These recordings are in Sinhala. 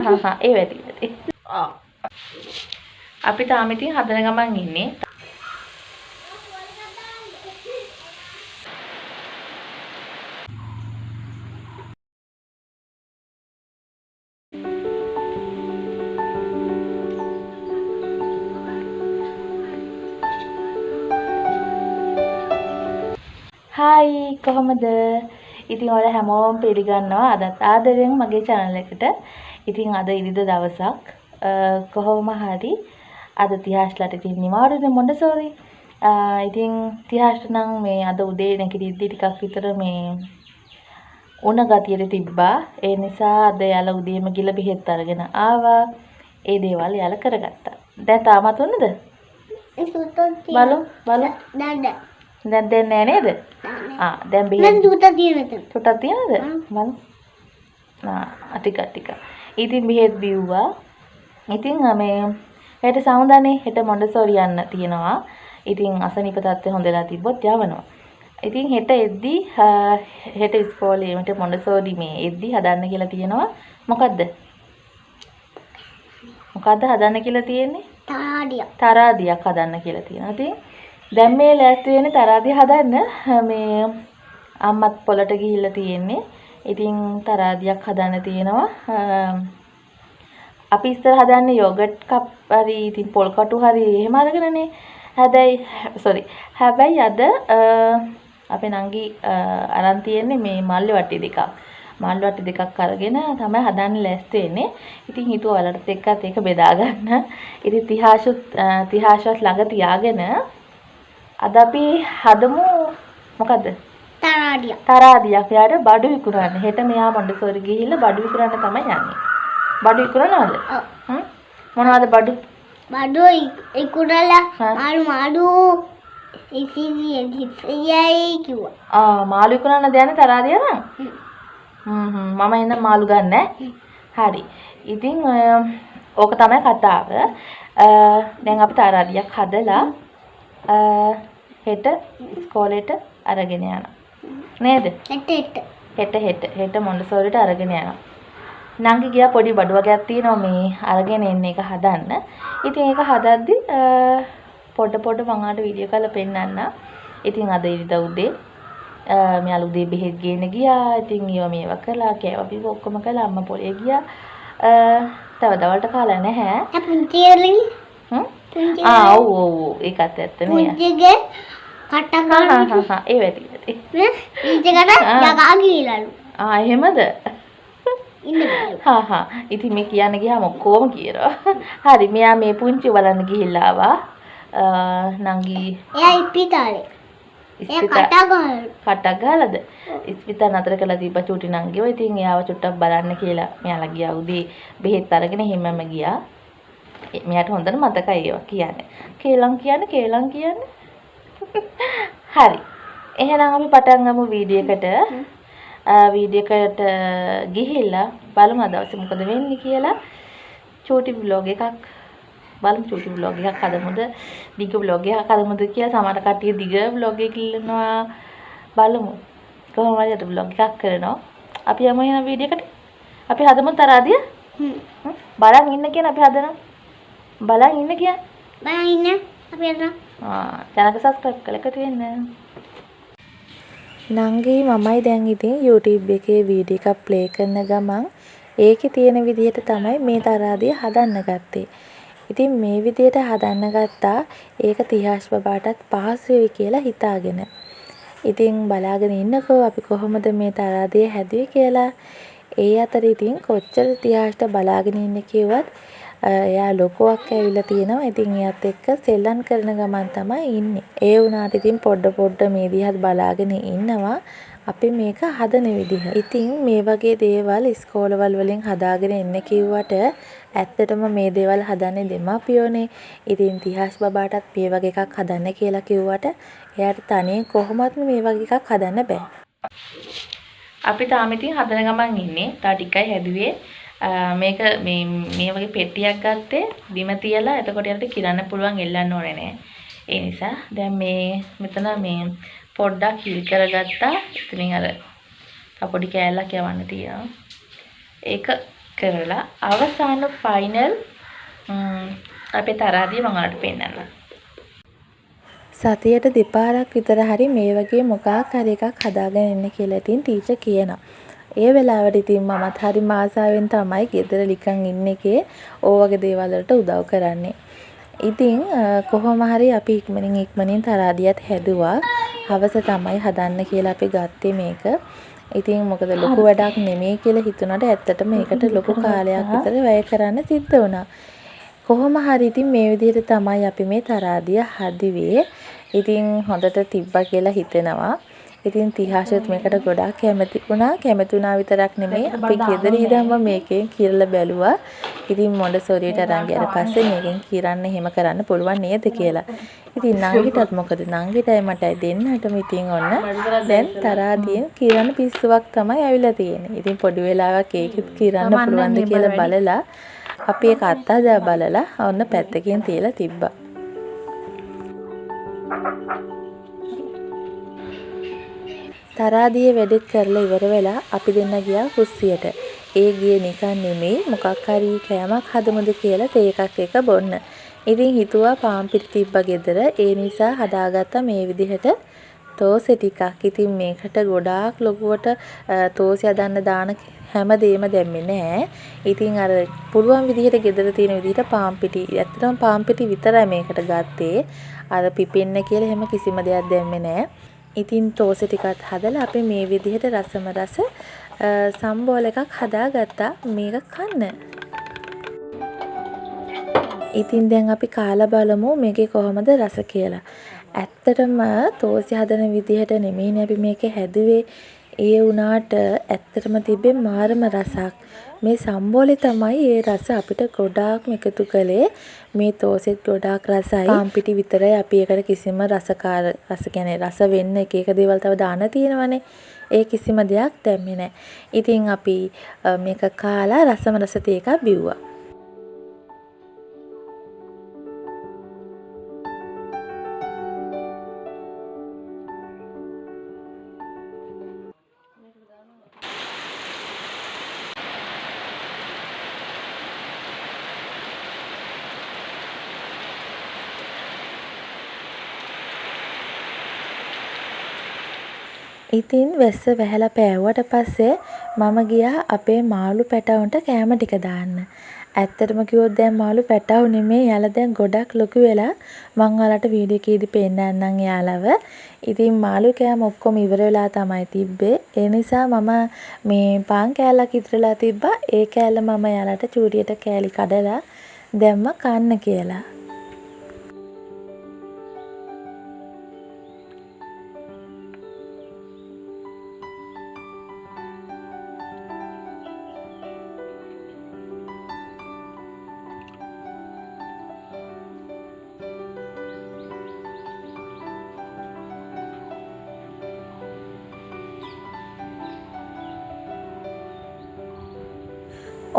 ඒ වැඩි. අපි තාම ඉතින් හදන ගමන් ඉන්නේ. හායි කොහමද? ඉතින් ඔයාලා හැමෝම පිළිගන්නවා අදත් ආදරෙන් මගේ channel එකට. ඉතින් අද ඉරිදා දවසක්. කොහොම හරි අද තිහාස්ලට ඉතින් නිවාඩුනේ මොන්ඩසෝරි. ඉතින් තිහාස්ට නම් මේ අද උදේ නැගිටිද්දි ටිකක් විතර මේ උණ ගතියට තිබ්බා. ඒ නිසා අද යාලා උදේම ගිල බෙහෙත් අරගෙන ආවා. ඒ දේවල් යාලා කරගත්තා. දැන් තාමත් උන්නද? බලමු. දැන් දෙන්නේ නේද? දැන් බෙහෙත් චුට්ටක් තියෙනද? චුට්ටක් තියනද? බලමු. ටික. ඉතින් බෙහෙත් බිව්වා. ඉතින් මේ හෙට සමුදානේ හෙට මොන්ඩසෝරි යන්න තියෙනවා. ඉතින් අසනීප තත්ත්වය හොඳලා තිබ්බොත් යවනවා. ඉතින් හෙට එද්දි හෙට ඉස්කෝලේ මට මොන්ඩසෝරි මේ එද්දි හදන්න කියලා තියෙනවා. මොකද්ද හදන්න කියලා තියෙන්නේ? තරාදියක් හදන්න කියලා තියෙනවා. ඉතින් දැන් මේ ලෑස්ති වෙන්නේ තරාදිය හදන්න. මේ අම්මත් පොළට ගිහිල්ලා තියෙන්නේ. ඉතින් තරාදියක් හදන්න තියෙනවා. අපි ඉස්සර හදන්නේ යෝගට් කප් හරි ඉතින් පොල් කටු හරි එහෙම අරගෙනනේ. හැබැයි අද අපේ නංගි අරන් තියෙන්නේ මේ මල්ලි වට්ටි දෙකක්. මල්ලි වට්ටි දෙකක් අරගෙන තමයි හදන්න ලෑස්ති වෙන්නේ. ඉතින් හිතුවා ඔයාලට එක්කත් ඒක බෙදා ගන්න. ඉතින් තිහාෂවත් ළඟ තියාගෙන අද අපි හදමු මොකද්ද? තරාදියක්. යාට බඩු විකුණන්න. හෙට මෙයා මොන්ඩසෝරි ගිහිල්ලා බඩු විකුණන්න තමයි යන්නේ. බඩු විකුණනවද? මොනවද බඩු? බඩු ඉකුඩලා මාළු ඉසියයි කිව්වා. මාළු විකුණන්න දැන තරාදිය නම්? මම එන්න මාළු ගන්න. හරි. ඉතින් ඕක තමයි කතාව. දැන් අපි තරාදියක් හදලා හෙට ඉස්කෝලේට අරගෙන යනවා. නේද? හෙට මොන්ඩසෝරිට අරගෙන යනවා. නංගි ගියා පොඩි බඩු වගේක් තියෙනවා මේ අරගෙන එන්න එක හදන්න. ඉතින් ඒක හදද්දි පොඩ මම ආට වීඩියෝ කරලා පෙන්නන්න. ඉතින් අද ඉරිදා උදේ මෙයාලා උදේ බෙහෙත් ගේන්න ගියා. ඉතින් මේවා කළා, කෑවා බිව්වා ඔක්කොම කළා. අම්මා පොලේ ගියා. තව දවල්ට කාලා නැහැ. පුංචියලි ඔව් ඒකත් ඇත්ත නේ. පුංචිගේ කට්ටක් ඒ වැටි. පුංචිකට යකා ගිහලලු. එහෙමද? ඉතින් මේ කියන්න ගියාම ඔක්කොම කියනවා. හරි මෙයා මේ පුංචි බලන්න ගිහිල්ලා ආවා. නංගි එයා ඉස්පිතාලේ. කටක් ගහලාද? ඉස්පිතාල නතර කරලා තිබ්බා චූටි නංගිව. ඉතින් එයාව චුට්ටක් බලන්න කියලා මෙයාලා ගියා උදේ බෙහෙත් අරගෙන හිමම ගියා. මෙයාට හොඳට මතකයි ඒවා කියන්නේ. කේලම් කියන්නේ. හරි. එහෙනම් අපි පටන් ගමු වීඩියෝ එකට ගිහිල්ලා බලමු අද දවසේ මොකද වෙන්නේ කියලා. චූටි vlog එකක් බලමු. චූටි vlog එකක් හදමුද? දිග vlog එකක් හදමුද කියලා සමහර කට්ටිය දිග vlog එකක් ඉල්ලනවා. බලමු. කොහොම හරි අද vlog එකක් කරනවා. අපි යමු එහෙනම් වීඩියෝ එකට. අපි හදමු තරාදිය. බලන් ඉන්න කියන අපි හදනවා. බලන් ඉන්න අපි හදනවා. channel එක subscribe කරලා එකතු වෙන්න. නංගි මමයි දැන් ඉතින් YouTube එකේ වීඩියෝ එකක් ප්ලේ කරන ගමන් ඒකේ තියෙන විදිහට තමයි මේ තරාදිය හදන්න ගත්තේ. ඉතින් මේ විදිහට හදන්න ගත්තා ඒක තිහාස් බබාටත් පහසු වෙයි කියලා හිතාගෙන. ඉතින් බලාගෙන ඉන්නකෝ අපි කොහොමද මේ තරාදිය හැදුවේ කියලා. ඒ අතර ඉතින් කොච්චර තිහාස්ට බලාගෙන ඉන්න කිව්වත් එයා ලොකුවක් ඇවිල්ලා තියෙනවා. ඉතින් එයාත් එක්ක සෙල්ලම් කරන ගමන් තමයි ඉන්නේ. ඒ වුණාට ඉතින් පොඩ මේ දිහත් බලාගෙන ඉන්නවා අපි මේක හදන විදිහ. ඉතින් මේ වගේ දේවල් ඉස්කෝලවල වලින් හදාගෙන එන්න කිව්වට ඇත්තටම මේ දේවල් හදන්නේ දෙමාපියෝනේ. ඉතින් තිහාස් බබාටත් මේ වගේ එකක් හදන්න කියලා කිව්වට එයාට තනියෙන් කොහොමත් මේ වගේ එකක් හදන්න බෑ. අපි තාම ඉතින් හදන ගමන් ඉන්නේ. තා ටිකයි හැදුවේ. මේක මේ වගේ පෙට්ටියක් ගත්තේ බිම තියලා එතකොට යට කිරන්න පුළුවන් එල්ලන්න ඕනේ නෑ. ඒ නිසා දැන් මෙතන මේ පොඩ්ඩක් හිල් කරගත්තා. ඉතින් අර පොඩි කෑල්ලක් යවන්න තියෙනවා. ඒක කරලා අවසාන ෆයිනල් අපේ තරාදිය මම ඔයාලට පෙන්නන්නම්. සතියට දෙපාරක් විතර හරි මේ වගේ මොකක් හරි එකක් හදාගෙන ඉන්න කියලා ඉතින් ටීචර් කියනවා. ඒ වෙලාවට ඉතින් මමත් හරි ආසාවෙන් තමයි ගෙදර නිකන් ඉන්න එකේ ඕවගේ දේවල් වලට උදව් කරන්නේ. ඉතින් කොහොම හරි අපි ඉක්මනින් තරාදියත් හැදුවා. හවස තමයි හදන්න කියලා අපි ගත්තේ මේක. ඉතින් මොකද ලොකු වැඩක් නෙමෙයි කියලා හිතුණාට ඇත්තටම මේකට ලොකු කාලයක් විතර වැය කරන්න සිද්ධ වුණා. කොහොම හරි ඉතින් මේ විදිහට තමයි අපි මේ තරාදිය හදුවේ. ඉතින් හොඳට තිබ්බා කියලා හිතෙනවා. ඉතින් තිහාෂත් මේකට ගොඩාක් කැමති වුණා විතරක් නෙමෙයි අපි ගෙදර ඉඳන්ම මේකෙන් කිරලා බැලුවා. ඉතින් මොන්ඩසෝරියට අරන් ගියාට පස්සේ මේකෙන් කිරන්න එහෙම කරන්න පුළුවන් නේද කියලා. ඉතින් නංගිටත් මොකද නංගිටයි මටයි දෙන්නටම ඉතින් ඔන්න දැන් තරාදියෙන් කිරන්න පිස්සුවක් තමයි ඇවිල්ලා තියෙන්නේ. ඉතින් පොඩි වෙලාවක් ඒකෙත් කිරන්න පුළුවන්ද කියලා බලලා අපි ඒක අත්හදා බලලා ඔන්න පැත්තකින් තියලා තිබ්බා. තරාදියේ වැඩෙත් කරලා ඉවර වෙලා අපි දෙන්න ගියා කුස්සියට. ඒ ගියේ නිකන් නෙමෙයි මොකක් හරි කෑමක් හදමුද කියලා තේ එකක් එක බොන්න. ඉතින් හිතුවා පාන් පිටි තිබ්බා ගෙදර. ඒ නිසා හදාගත්ත මේ විදිහට තෝසෙ ටිකක්. ඉතින් මේකට ගොඩාක් ලොකුවට තෝසෙ හදන්න දාන හැමදේම දැම්මේ නෑ. ඉතින් අර පුළුවන් විදිහට ගෙදර තියෙන විදිහට පාන් පිටි. ඇත්තටම පාන් පිටි විතරයි මේකට ගත්තේ. අර පිපෙන්න කියලා එහෙම කිසිම දෙයක් දැම්මේ නෑ. ඉතින් තෝසෙ ටිකත් හදලා අපි මේ විදිහට රස සම්බෝල එකක් හදාගත්තා මේක කන්න. ඉතින් දැන් අපි කාලා බලමු මේකේ කොහොමද රස කියලා. ඇත්තටම තෝසෙ හදන විදිහට නෙමෙයිනේ අපි මේක හැදුවේ. ඒ වුණාට ඇත්තටම තිබ්බේ මාරම රසක්. මේ සම්බෝලේ තමයි ඒ රස අපිට ගොඩාක්ම එකතු කළේ. මේ තෝසෙත් ගොඩාක් රසයි. පාන් පිටි විතරයි අපි ඒකට කිසිම රස කියන්නේ රස වෙන්න එක දේවල් තව දාන්න තියෙනවනේ. ඒ කිසිම දෙයක් දැම්මේ නැහැ. ඉතින් අපි මේක කාලා රස තේ එකක් බිව්වා. ඉතින් වැස්ස වැහැලා පෑවුවට පස්සේ මම ගියා අපේ මාළු පැටවුන්ට කෑම ටික දාන්න. ඇත්තටම කිව්වොත් දැන් මාළු පැටවු නෙමෙයි යාලා දැන් ගොඩක් ලොකු වෙලා මම ඔයාලට වීඩියෝ එකේදී පෙන්නන්නම් යාලව. ඉතින් මාළු කෑම ඔක්කොම ඉවර වෙලා තමයි තිබ්බේ. ඒ නිසා මම මේ පාන් කෑල්ලක් ඉතුරුලා තිබ්බා. ඒ කෑල්ල මම යාලට චූරියට කෑලි කඩලා දැම්ම කන්න කියලා.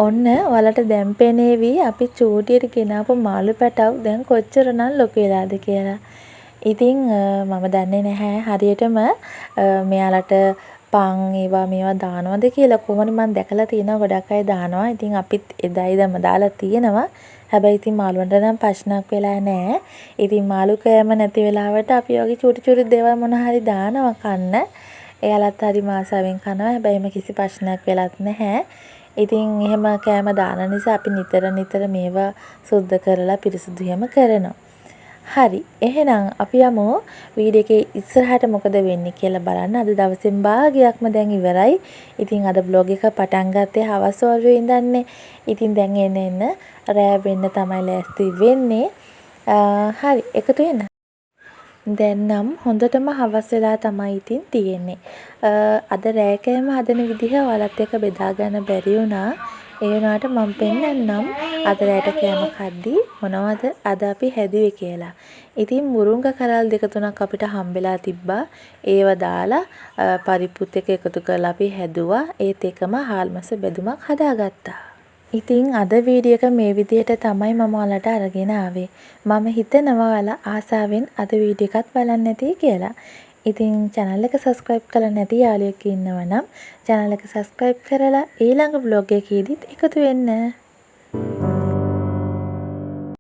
ඔන්න ඔයාලට දැන් පෙනේවි අපි චූටියට ගෙනාපු මාළු පැටව් දැන් කොච්චරනම් ලොකු වෙලාද කියලා. ඉතින් මම දන්නේ නැහැ හරියටම මෙයාලට පන් ඒවා මේවා දානවද කියලා. කොහොමද මම දැකලා තියෙනවා ගොඩක් අය දානවා. ඉතින් අපිත් එදා ඉඳන්ම දාලා තියෙනවා. හැබැයි ඉතින් මාළුන්ට නම් ප්‍රශ්නක් වෙලා නැහැ. ඉතින් මාළු කෑම නැති වෙලාවට අපි වගේ චූටි දේවල් මොන හරි දානවා කන්න. එයාලත් හරි ආසාවෙන් කනවා. හැබැයි එහෙම කිසි ප්‍රශ්නයක් වෙලත් නැහැ. ඉතින් එහෙම කෑම දාන නිසා අපි නිතර මේවා සුද්ධ කරලා පිරිසිදු හැම කරනවා. හරි. එහෙනම් අපි යමු වීඩියෝ එකේ ඉස්සරහට මොකද වෙන්නේ කියලා බලන්න. අද දවසෙන් භාගයක්ම දැන් ඉවරයි. ඉතින් අද බ්ලොග් එක පටන් ගත්තේ හවස් වරුවේ ඉඳන්නේ. ඉතින් දැන් එන්න රෑ වෙන්න තමයි ලෑස්ති වෙන්නේ. හරි. එකතු වෙන්න. දැන් නම් හොඳටම හවස් වෙලා තමයි ඉතින් තියෙන්නේ. අද රෑ කෑම හදන විදිහ ඔයාලත් එක්ක බෙදා ගන්න බැරි වුණා. ඒ වුණාට මම පෙන්නන්නම් අද රෑට කෑම කද්දි මොනවද අද අපි හැදුවේ කියලා. ඉතින් මුරුංග කරල් දෙක තුනක් අපිට හම්බෙලා තිබ්බා. ඒව දාලා පරිප්පුත් එක්ක එකතු කරලා අපි හැදුවා. ඒත් එකම හාල්මස බෙදුමක් හදාගත්තා. ඉතින් අද වීඩියෝ එක මේ විදිහට තමයි මම ඔයාලට අරගෙන ආවේ. මම හිතනවා ඔයාලා ආසාවෙන් අද වීඩියෝ එකත් බලන්න ඇති කියලා. ඉතින් channel එක subscribe කරලා නැති යාළුවෙක් ඉන්නවා නම් channel එක subscribe කරලා ඊළඟ vlog එකේදීත් එකතු වෙන්න.